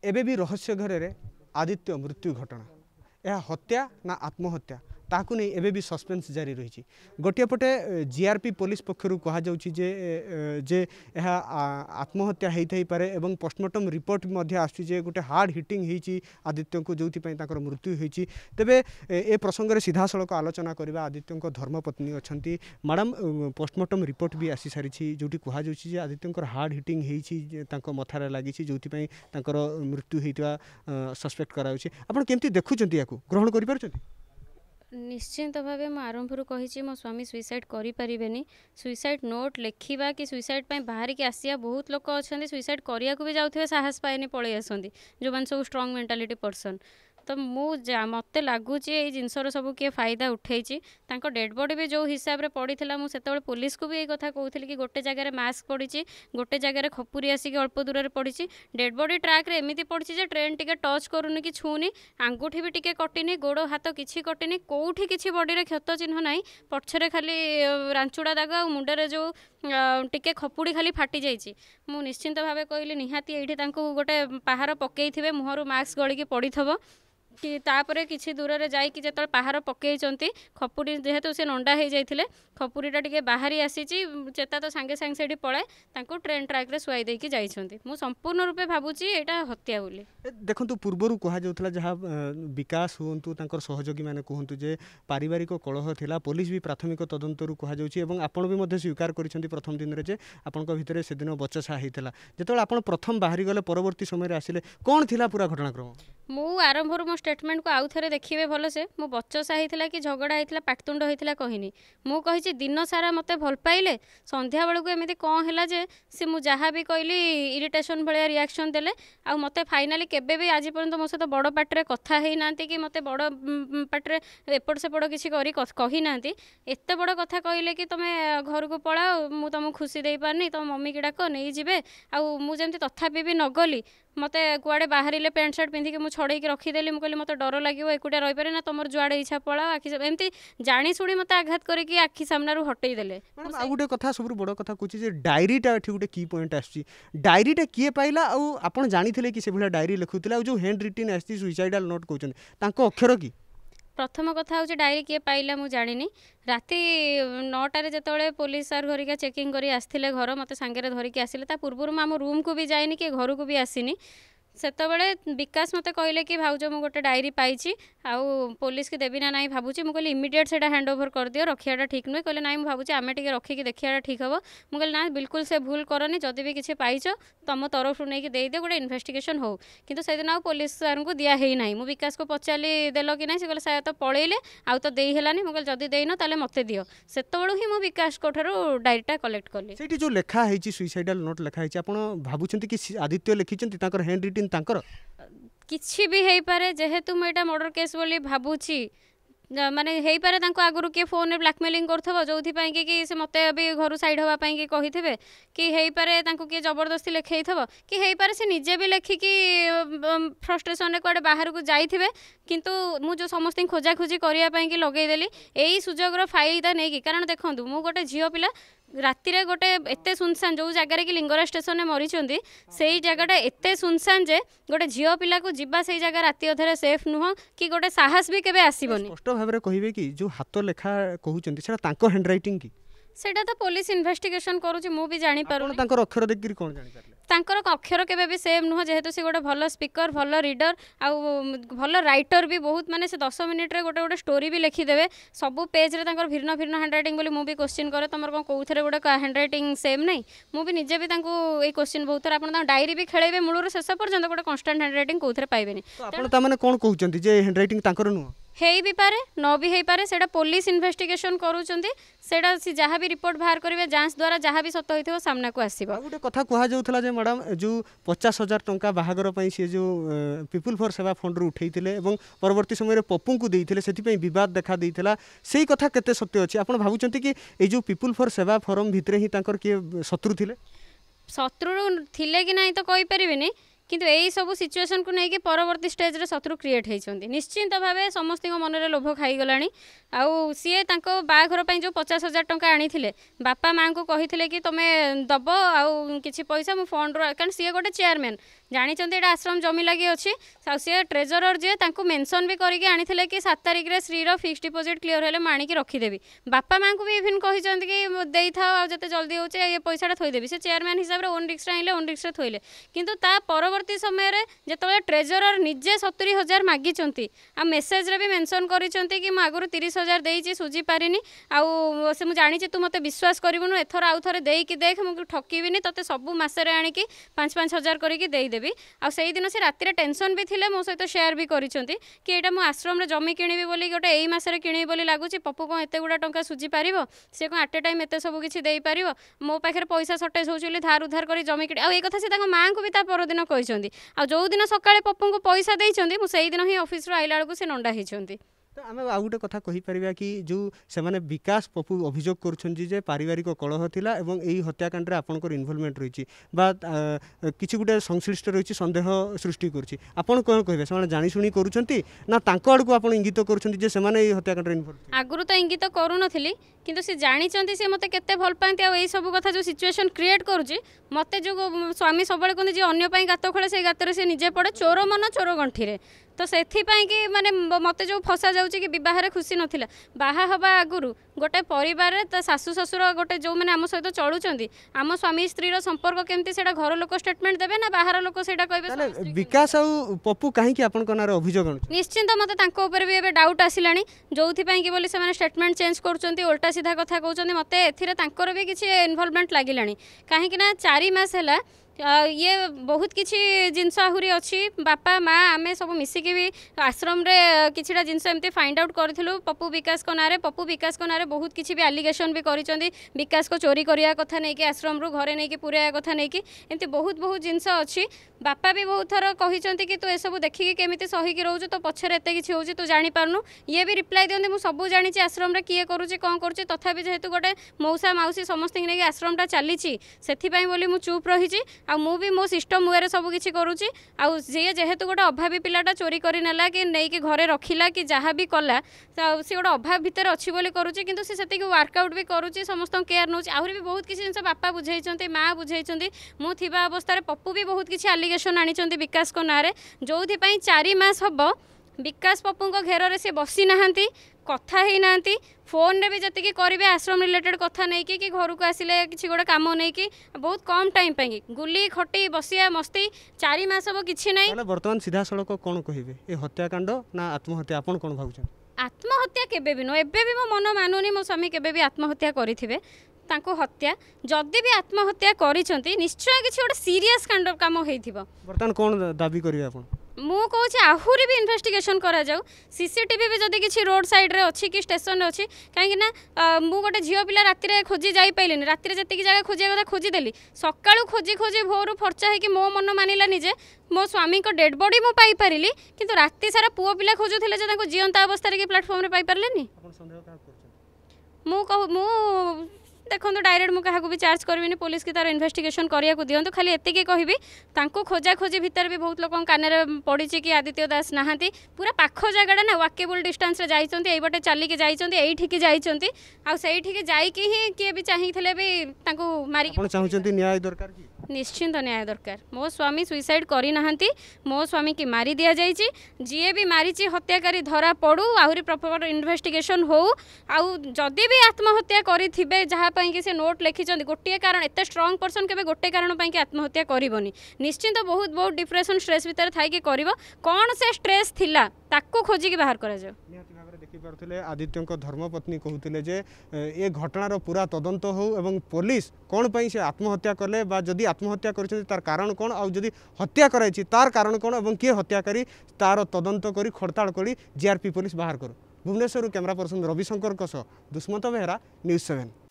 एबे भी रहस्य घरे आदित्य मृत्यु घटना यह हत्या ना आत्महत्या ताकू नहीं एबे भी सस्पेंस जारी रही गोटे पटे जीआरपी पुलिस पक्षर कहुच्छी जे यह आत्महत्या होता ही पारे एवं पोस्टमार्टम रिपोर्ट आसुचे गोटे हार्ड हिटिंग होती आदित्य को जो मृत्यु होती तेबे ए प्रसंग में सीधा सड़क आलोचना करवा आदित्य धर्मपत्नी अच्छा मैडम पोस्टमार्टम रिपोर्ट भी आसी सारी जो कहुच्छी आदित्य हार्ड हिटिंग होती मथार लगी जो मृत्यु होता सस्पेक्ट कराऊँच आप केमती देखुं या ग्रहण कर निश्चिंत भाव मु आरंभ कही मो स्वामी सुइसाइड करें सुइसाइड नोट लिखा कि सुइसाइड बाहर की आसिया बहुत लोग अच्छा सुइसाइड करने को भी जाऊे साहस पाए पलि आसती जो मैंने सब स्ट्रंग मेंटालिटी पर्सन तो मत लगुच ये जिनसर सब किए फायदा उठे डेड बॉडी भी जो हिसाब से पड़ा मुझे पुलिस को भी ये कथा कहती कि गोटे जगह मास्क पड़ी गोटे जगह खपुरी आसिक अल्प दूर में पड़ी डेड बॉडी ट्रैक एमती पड़ी ट्रेन टिके टच करूनी कि छूनी आंगुठी भी टिके कटिनी गोड़ हाथ किसी कटिनी कौटी किसी बॉडी क्षत चिन्ह ना पछरे खाली रांचुड़ा दाग आ मुंडे जो टिके खपुड़ी खाली फाटी जाइए मु निश्चिंत भाव कहली निहाती ये गोटे पहाड़ पकई मुहर मास्क गलिकी पड़ी कि तापर किसी दूर में जाकि जो पहाड़ पकई खपुरी जेहेतु से नंडा हो जाते खपुरीटा टे बाहरी आसी चेता तो सांगे सांगे से पलाए ट्रेन ट्रैक रे शुआई देकी जाइछंती मु संपूर्ण रूपे भावुची एटा हत्या बोली देखंतु पूर्वरु कहा जाउथला जहा विकास होंतु तांकर सहयोगी माने कहंतु जे पारिवारिक कलह थिला पुलिस भी प्राथमिक तदंतरु कहा जाउची एवं आपण भी मध्ये स्वीकार करिसंती प्रथम दिन रे जे आपनका भितरे से दिन बचसा हेतिला जेतोल आपण प्रथम बाहरी गले परवर्ती समय रे आसिले कोन थिला पूरा घटनाक्रम मु आरंभ मो स्टेटमेंट को आउ थे देखिए भल से मो बचसा होता कि झगड़ा होता पाटतुंड होता कहनी मु कही दिन सारा मत भल पाइले संध्या बेलू एमती कौन है जे सी मु जहाँ भी कहली इरिटेशन भाया रिएक्शन देले आ मते फाइनाली केबे भी आज पर्यंत मो सहित बड़ पाटरे कथा है ना कि मते बड़ पाटरे एपट सेपट किसी कही ना एत बड़ कथा कहले कि तुम घर को पलाओ मु तुमको खुशी दे पारनी तुम मम्मी की डाक नहीं जीवे आमती तथापि भी नगली मते कुआड़े बाहर पैंट सार्ट पिंधिकी मुझे छड़े रखीदेली मुझे मत डर लगे एकुटिया रही पारे ना तुम जुआड़े इच्छा पलाओ आखि एमती जानी शुणी मत आघात करके आखि सामना हटई देले आ गोटे कथा सब बड़ कथा कहूँ डायरीटा गोटे की पॉइंट आसी डायरीटा किए पाइला आप जानी कि से भाया डायरी लिखुला जो हैंड रिटन आसी सुइसाइडाल नोट कहते अक्षर कि प्रथम कथा हूँ डायरी किए पाइला मु जानी राति 9टार जो पुलिस सार घरिका चेकिंग कर आसते घर मत सांगे धरिकी आसिले पूर्व आम रूम को भी जाइनी कि घर को भी आसीनी सेतबेले विकास मते कहले कि भाउज मु गोटे डायरी पाइछि आउ पुलिस की देवी ना नहीं भावुची मुझे इमिडिएट से हैंड ओवर कर दियो रखियाटा ठीक नुहे कहले ना भावुची आम टे रखिकी देखियाटा ठीक हम मुझे ना बिल्कुल से भूल करनी जदि भी किसी पाइच तुम तरफ नहीं दे दियो गोटे इन्वेस्टिगेशन हो किंतु से दिन पुलिस सार को दिया ही ना मु विकास को पचारि देल कि ना से कहले शायद तो पलैले आउ तो दे हेलानी मुझे जदि देन ताले मते दियो सेतबेलू ही मु विकास को डायरीटा कलेक्ट कली सेठी जो लेखा है सुइसाइडाल नोट लेखा है आपण भाबुछंती कि आदित्य लिखिछंती ताकर हैंड रिटन ताकर किछि भी हेई पारे जेहेतु मु एटा मर्डर केस बोली भाबुछि माने हेई पारे तांको आगुरु के फोन ब्लैकमेलिंग करथबो जोथि पई कि से मते अभी घर साइड होबा पई कि कहिथिबे कि हेई पारे तांको के जबरदस्ती लेखैथबो कि हेई पारे से निजे भी लेखि कि फ्रस्ट्रेशन रे कोडे बाहर को जाइथिबे किंतु मु जो समस्त खोजा खोजी करिया पई कि लगै देली एई सुजोगर फायदा नै कि कारण देखंतु मु गोटे झियो पिला राति रे गोटे एते सुनसान जो जगह कि लिंगराज स्टेशन में मरीचंती से जगहटा एते सुनसान जे गोटे झियो पिला को जीवा से जगह राति अधरे सेफ नुह कि गोटे साहस भी केबे आसीबनी स्पष्ट भाव में कहिबे कि जो हाथ लेखा कहउचंती सेटा तांको हैंड राइटिंग की सेटा तो पुलिस इन्वेस्टिगेशन करूची मु भी जानि पारू तांकर अक्षर देखि कोन जानि पारले तांकर अक्षर केबे भी सेम नुह जेहेतु से गोटे भल स्पीकर भल रीडर आउ भल राइटर भी बहुत माने से 10 मिनिट रे गोटे गोटे स्टोरी भी लिखिदेवे सब पेज रे तांकर भिन्न भिन्न हैंड राइटिंग बोली मु भी क्वेश्चन करे तुमर कोन कोउथरे गोटे हैंड राइटिंग सेम नहीं मु भी निजे भी तांको ए क्वेश्चन बहुत थर आपण डायरी भी खेलेबे मूलर शेष पर्यंत गोटे कांस्टेंट हैंड राइटिंग कोउथरे पाइबेनी आपण ता माने कोन कहउचंती जे हैंड राइटिंग तांकर नुह हेई भी पारे न भी हेई पारे सेटा पुलिस इन्वेस्टिगेशन करूचंती सेटा सी जहाँ भी रिपोर्ट बाहर करेंगे जांच द्वारा जहाँ भी सत्य होइथिबो सामना को आसीबो गोटे कथा कहा जाउथला जे मैडम जो 50,000 टंका बाहागर पई से जो पीपुल फॉर सेवा फंड रु उठैतिले एवं परवर्ती समय रे पप्पू को देइथिले सेति पई विवाद देखा देइथिला सेही कथा केते सत्य अछि आपण भाबुचंती कि ए जो पीपुल फॉर सेवा फोरम भितरे ही तांकर के शत्रु थिले शत्रु थिले कि नहीं तो कहि परिबेनी किंतु यही सब सिचुएशन को लेकिन परवर्ती स्टेज रे शत्रु क्रिएट होती निश्चिंत भाव समस्त मन में लोभ खाईगला आउ सी बाघर जो 50,000 टंका आनी बापा माँ को कही कि तुम्हें दब आउ कि पैसा मु फंड कारण सी गोटे चेयरमैन जानते ये आश्रम जमी लगी अच्छी सी ट्रेजरर जे मेंशन भी करके आनी कि 7 तारिख रे श्रीर फिक्स डिपोजिट क्लियर हेले मुझे आनिक रखीदेवी बापा माँ को भी इवन कही कि दे था जिते जल्दी हो ये पैसा थोदेवी से चेयरमैन हिसाब से ओन रिक्स आइले ओन रिक्स थोइले किंतु ता परवर्ती समय जो ट्रेजरर निजे 70,000 मागिंट आ मेसेज रे भी मेंशन करिसेंती कि आगु 30,000 देइछि सुझी पारिनी आउ से मुझे जानी तू मत विश्वास करूँ एथर आउ थे देकी देख मुझे ठकबी ते सब मसरे आणिकी 5-5 हजार करके देदेवी आ से दिन से राति टेंशन भी थिले मो सहित शेयर भी करिसेंती कि एटा मु आश्रम रे जमी किनिबी बोली गोटे एई मासरे किनिबी बोली लागुची पप्पू कौन एते गुड़ा टंका सुझी पारिबो से कौन आट ए टाइम एते सब किछि देई पारिबो मो पाखे पैसा सर्टेज होउछ बोली धार उधार करी जमी किनि आ ए कथा से ताको मां को भी ता परदिन कहिसेंती आ जो दिन सकाळे पप्पू को पैसा देइछंती मु सेई दिन ही ऑफिस रो आइला बेलकु से नंडा हिचंती तो आम आउ गोटे कथा कहीपर कि जो से विकास पप्पू अभियोग कर पारिवारिक कलह थिला एवं यही हत्याकांड आपंकर इनवल्वमेंट रही किसी गोटे संश्लिष्ट रही संदेह सृष्टि करोन कौन कहे से जाशुणी करा आड़ को आप इंगित कर हत्याकांड इनवल्व आगुरी तो इंगित करूँ किंतु सी जानते सी मत के भल पाती आई सब कथा जो सिचुएशन क्रिएट करुँच मत जो स्वामी सब कहते जी अन्न गात खोले से गातर से निजे पड़े चोर मन चोर गंठी तो से कि माने मत जो फसा जाऊँगी कि बह खुशी नाला बाहा हवा आगुरी गोटे परिवार शाशु शशुर गोटे जो मैंने आम सहित चलुंट आम स्वामी स्त्री संपर्क केमती से घर लोक स्टेटमेंट देवे ना बाहर लोक से कहे विकास आउ पप्पू कहीं अभियोग निश्चिंत मत भी डाउट आसला जो कि बोली से स्टेटमेंट चेंज कर उल्टा सीधा कथा कहते मत ए भी किसी इनवल्वमेंट लगिला कहीं 4 मास है ये बहुत किसी जिनस आहरी अच्छी बापा माँ आम सब मिसिकी भी आश्रम रे किछिटा जिनस एमती फाइंड आउट करूँ पप्पू विकास को नारे पप्पू विकास को नारे बहुत किसी भी एलिगेशन भी करिसेंती विकास को चोरी करिया कथा नहीं कि आश्रम रू घरे नहीं कि पुराया कथा नहीं कि एमती बहुत बहुत जिनस अच्छी बापा भी बहुत थर कहते कि तू ए सब देखिकी केमिति सहीकि रोचु तो पछरे एते किछि होउछि तू जानि पारनु ये भी रिप्लाई दियंती मु सब जानी आश्रम रे किए करूछि कोन करूछि तथापि जेहेतु गोटे मौसा माउसी समस्त ने आश्रमटा चलीछि सेथिपाई बोली मु चुप रहिछि आ मु भी मो सिस्टम वे सब किछि करूछि आ जे जेहेतु गोटे अभावी पिलाटा चोरी करि नेला कि नै कि घरे रखिला कि जहाँ भी कला से गोटे अभाव भितर अच्छी बोली करूछि किंतु से सेति वर्कआउट भी करूछि समस्त केयर नौछि आहुरी भी बहुत किछि जिंस बापा बुझाइछन्ती माँ बुझाइछन्ती मु थिबा अवस्था पप्पू भी बहुत किछि एलिगेशन आनिछन्ती विकास को नारे जोथि पई 4 मास हबो विकास पप्पू को घेर से बसी नहांती कथा ही नांती फोन रे भी जति करेंगे आश्रम रिलेटेड कथा नहीं कि घर को आसिले किसी गोटे कम नहीं कि बहुत कम टाइम पे गुली खटी बसिया मस्ती 4 मास हम कि ना बर्तमान सीधा सड़क कौन कहे ये हत्याकांड ना आत्महत्या आपन कौन भावुछन आत्महत्या केबे भी नो एबे भी मो मन मानुनी मो स्वामी केबे भी आत्महत्या करिथिबे तांको हत्या जदि भी आत्महत्या करिसंती निश्चय किसी गोटे सीरियस कांड काम होइथिबो बर्तमान कौन दाबी करिवे आपन मु कहूँ आहरी भी इन्वेस्टिगेशन करा जाऊ सीसीटीवी भी जदि किसी रोड साइड रे अच्छी कि स्टेशन अच्छी कहीं मु गोटे झील पिला राति खोजी जाई पाइलिनी राति जी जगह खोजिया कथा खोजीदेली सकाळू खोजी खोजी भोरू फर्चा है मो मन मानिलानी जे मो स्वामी को डेड बॉडी मु पाई पारिली किंतु राति सारा पुओ पिला खोजुथिले जे ताको जीवंत अवस्था रे प्लेटफॉर्म रे पाई पारलेनी मु देखो डायरेक्ट मुझे क्या भी चार्ज करी पुलिस की तार इन्वेस्टिगेशन करिया को दियंतु खाली एतिकी कहबी तांको खोजा खोजी भितर भी बहुत लोक कान पड़ी कि आदित्य दास नहांती पूरा पाख जगह ना वाकेबल डिस्टेंस रे जाइछन्ती एई बटे चलिके जाइछन्ती एइठिकी जाइछन्ती आ सेइठिकी जाइकी ही किए भी चाहिथिले भी तांको मारी आपण चाहुचन्ती न्याय दरकार की निश्चिंत न्याय दरकार मो स्वामी सुइसाइड करी नहांती मो स्वामी की मारी दिया जाइछि जीए भी मारिछि हत्याकारी धरा पड़ू आहुरी प्रॉपर इन्वेस्टिगेशन हो आउ जदि भी आत्महत्या करिथिबे जहाँ कि से नोट लिखिं गोटे कारण एत स्ट्रंग पर्सन के गोटे कारण कि आत्महत्या करबनी निश्चिंत बहुत बहुत डिप्रेशन स्ट्रेस भितर थाई कर कौन से स्ट्रेस थिला ताको खोजिकी बाहर करा जाओ देखिपे आदित्य धर्मपत्नी कहते जे ये घटनार पूरा तदंत हो एवं पुलिस कौन पर से आत्महत्या कले जदि आत्महत्या कर तार कारण कौन आउ जदि हत्या कराई तार कारण कौन और किए हत्याकारी तार तदंत कर खड़ताड़ कर जीआरपी पुलिस बाहर करो Bhubaneswar camera person Ravishankar Dushmat Behera news 7।